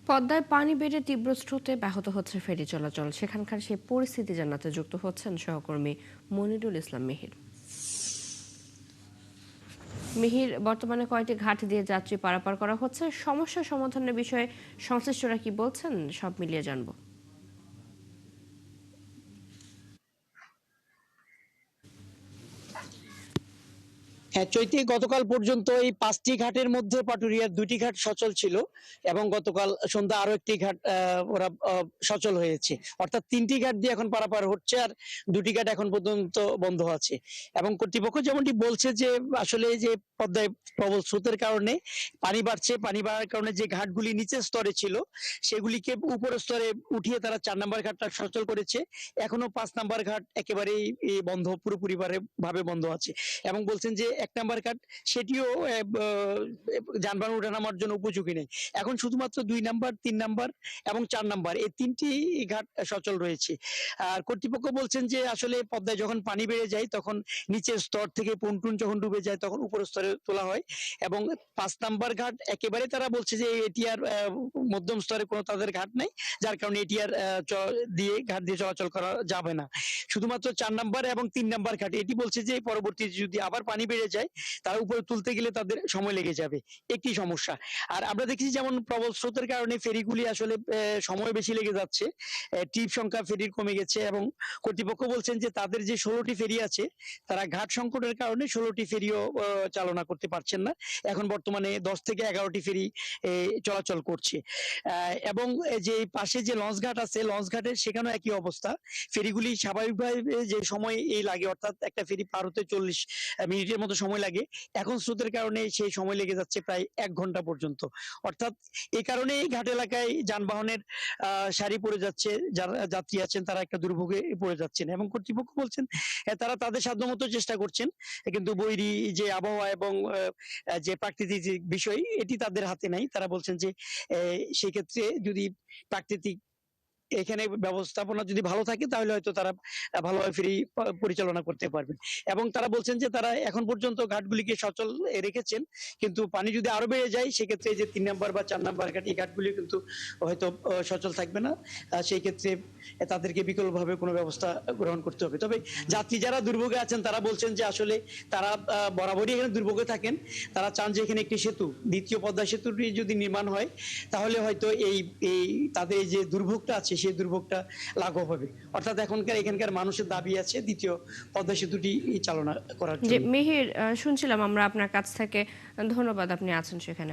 পদ্মায় পানি বেড়ে তীব্র স্রোতে ব্যাহত হচ্ছে ফেরি চলাচল। সেখানকার সেই পরিস্থিতি জানাতে যুক্ত হচ্ছেন সহকর্মী মনিরুল ইসলাম মিহির। মিহির, বর্তমানে কয়টি ঘাট দিয়ে যাত্রী পারাপার করা হচ্ছে, সমস্যা সমাধানের বিষয়ে সংশ্লিষ্টরা কি বলছেন, সব মিলিয়ে জানবো। হ্যাঁ, চৈতি গতকাল পর্যন্ত এই ৫টি ঘাটের মধ্যে পাটুরিয়ার ২টি ঘাট সচল ছিল এবং গতকাল সন্ধ্যা আরো একটি ঘাট ওরা সচল হয়েছে। অর্থাৎ ৩টি ঘাট দিয়ে এখন পারাপার হচ্ছে আর ২টি ঘাট এখন পর্যন্ত বন্ধ আছে। এবং কর্তৃপক্ষ যেমনটি বলছে যে আসলে এই যে পদ্মায় প্রবল স্রোতের কারণে পানি বাড়ছে, পানি বাড়ার কারণে যে ঘাটগুলি নিচের স্তরে ছিল সেগুলিকে উপরের স্তরে উঠিয়ে তারা ৪ নম্বর ঘাটটা সচল করেছে। এখনো ৫ নম্বর ঘাট একেবারেই বন্ধ, পুরোপুরি ভাবে বন্ধ আছে। এবং বলছেন যে ১ নাম্বার ঘাট সেটিও যানবাহন ওঠানামার জন্য উপযোগী নেই। এখন শুধুমাত্র ২ নাম্বার, ৩ নাম্বার এবং ৪ নাম্বার এই ৩টি ঘাট সচল রয়েছে। আর কর্তৃপক্ষ বলছেন যে আসলে পদ্মায় যখন পানি বেড়ে যায় তখন নিচের স্তর থেকে পন্টুন যখন ডুবে যায় তখন উপরের স্তরে তোলা হয় এবং ৫ নাম্বার ঘাট একেবারে তারা বলছে যে এটি আর মধ্যম স্তরে কোনো তাদের ঘাট নেই, যার কারণে এটি আর ঘাট দিয়ে চলাচল করা যাবে না। শুধুমাত্র ৪ নাম্বার এবং ৩ নাম্বার ঘাট এটি বলছে যে পরবর্তীতে যদি আবার পানি বেড়ে যায় তারা উপরে তুলতে গেলে তাদের সময় লেগে যাবে, একটি সমস্যা। আর আমরা দেখেছি যেমন প্রবল স্রোতের কারণে ফেরিগুলি আসলে সময় বেশি লেগে যাচ্ছে, ট্রিপ সংখ্যা ফেরির কমে গেছে এবং কর্তৃপক্ষ বলছেন যে তাদের যে ১৬টি ফেরি আছে তারা ঘাট সংকটের কারণে ১৬টি ফেরিও চালনা করতে পারছেন না। এখন বর্তমানে ১০ থেকে ১১টি ফেরি চলাচল করছে এবং যে পাশে যে লঞ্চ ঘাট আছে লঞ্চ ঘাটের সেখানেও একই অবস্থা। ফেরিগুলি স্বাভাবিকভাবে যে সময় লাগে অর্থাৎ একটা ফেরি পার হতে ৪০ মিনিটের মতো সময় লাগে, এখন স্রোতের কারণে সেই সময় লেগে যাচ্ছে প্রায় ১ ঘন্টা পর্যন্ত। অর্থাৎ এই কারণে এই ঘাট এলাকায় যানবাহনের সারি পড়ে যাচ্ছে, যারা যাত্রী আছেন তারা একটা দুর্ভোগে পড়ে যাচ্ছেন এবং কর্তৃপক্ষ বলছেন তারা তাদের সাধ্যমতো চেষ্টা করছেন, কিন্তু বৈরী যে আবহাওয়া এবং যে প্রাকৃতিক যে বিষয় এটি তাদের হাতে নাই। তারা বলছেন যে সেক্ষেত্রে যদি প্রাকৃতিক এখানে ব্যবস্থাপনা যদি ভালো থাকে তাহলে হয়তো তারা ভালোভাবে ফেরি পরিচালনা করতে পারবেন এবং তারা বলছেন যে তারা এখন পর্যন্ত ঘাটগুলিকে সচল রেখেছেন, কিন্তু পানি যদি আরো বেড়ে যায় সেক্ষেত্রে যে ৩ নাম্বার বা ৪ নাম্বার ঘাট এই ঘাটগুলি কিন্তু হয়তো সচল থাকবে না। সেই ক্ষেত্রে তাদেরকে বিকল্পভাবে কোনো ব্যবস্থা গ্রহণ করতে হবে। তবে যাত্রী যারা দুর্ভোগে আছেন তারা বলছেন যে আসলে তারা বরাবরই এখানে দুর্ভোগে থাকেন, তারা চান যে এখানে একটি সেতু, দ্বিতীয় পদ্মা সেতুটি যদি নির্মাণ হয় তাহলে হয়তো এই তাদের যে দুর্ভোগটা আছে সেই দুর্ভোগটা লাঘব হবে। অর্থাৎ এখানকার মানুষের দাবি আছে দ্বিতীয় পদ্মা সেতুটি চালনা করার যে জন্য। মিহির, শুনছিলাম আমরা আপনার কাছ থেকে। ধন্যবাদ, আপনি আছেন সেখানে।